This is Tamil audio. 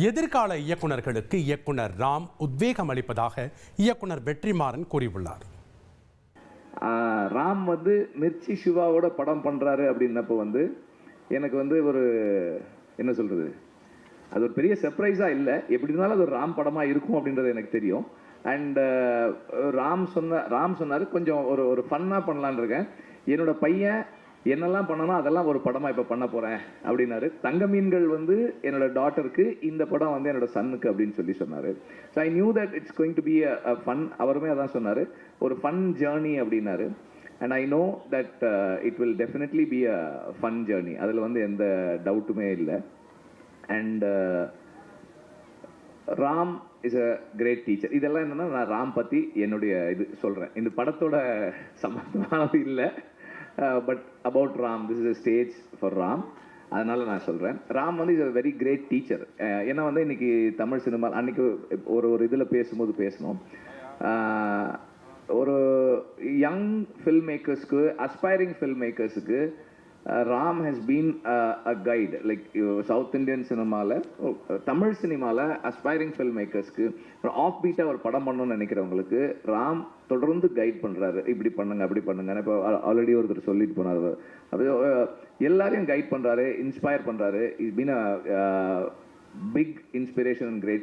எதிர்கால இயக்குனர்களுக்கு இயக்குனர் ராம் உத்வேகம் அளிப்பதாக இயக்குனர் வெற்றிமாறன் கூறியுள்ளார். ராம் மிர்ச்சி சிவாவோட படம் பண்ணுறாரு அப்படின்னப்போ எனக்கு ஒரு என்ன சொல்கிறது, அது ஒரு பெரிய சர்ப்ரைஸாக இல்லை. எப்படி இருந்தாலும் அது ஒரு ராம் படமாக இருக்கும் அப்படின்றது எனக்கு தெரியும். அண்ட் ராம் சொன்னார் கொஞ்சம் ஒரு ஃபன்னாக பண்ணலான்னு இருக்கேன். என்னோட பையன் என்னெல்லாம் பண்ணணும் அதெல்லாம் ஒரு படமாக இப்போ பண்ண போகிறேன் அப்படின்னாரு. தங்க மீன்கள் என்னோட டாட்டருக்கு, இந்த படம் என்னோட சன்னுக்கு அப்படின்னு சொன்னார். So I knew that it's going to be a fun. அவருமே அதான் சொன்னார், ஒரு ஃபன் ஜேர்னி அப்படின்னாரு. And I know that it will definitely be a fun journey. அதில் எந்த டவுட்டுமே இல்லை. And Ram is a great teacher. இதெல்லாம் என்னென்னா, நான் ராம் பற்றி என்னுடைய இது சொல்கிறேன். இந்த படத்தோட சம்பந்தமானது இல்லை, but about Ram. This is a stage for Ram. அதனால் நான் சொல்கிறேன், Ram is a very great teacher. ஏன்னா இன்னைக்கு தமிழ் சினிமா அன்றைக்கி ஒரு இதில் பேசும்போது பேசணும், ஒரு யங் ஃபில்ம் மேக்கர்ஸ்க்கு, அஸ்பைரிங் ஃபில்ம் மேக்கர்ஸுக்கு Ram has been a guide. Like south Indian சினிமாவில், தமிழ் சினிமாவில் அஸ்பைரிங் ஃபில்ம் மேக்கர்ஸ்க்கு ஆஃப் பீட்டாக ஒரு படம் பண்ணணும்னு நினைக்கிறவங்களுக்கு ராம் தொடர்ந்து கைட் பண்ணுறாரு. இப்படி பண்ணுங்க, அப்படி பண்ணுங்க. இப்போ ஆல்ரெடி ஒருத்தர் சொல்லிட்டு போனார், அப்படி எல்லாரையும் கைட் பண்ணுறாரு, இன்ஸ்பயர் பண்ணுறாரு. Is been a big inspiration and great